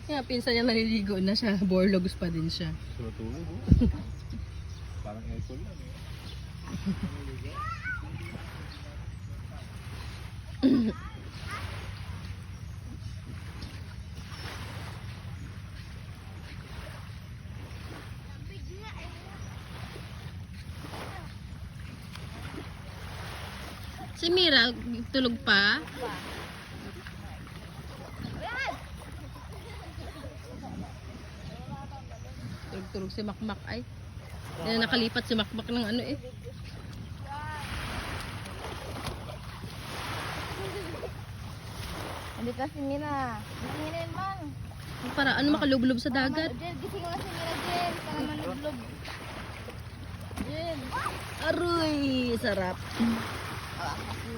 Kaya pinsan niya naliligo na siya. Borlogs pa din siya. Tulog oh. Parang aircon lang eh. Si Mira, tulog pa? Tulog-tulog si Makmak ay. Nakalipat si Makmak ng ano eh. Andito si Mira. Gising na yun, man. Para ano makalublob sa dagat. Jen, gising na si Mira, Jen. Para manublob. Jen. Aroy, sarap. Ah, kasi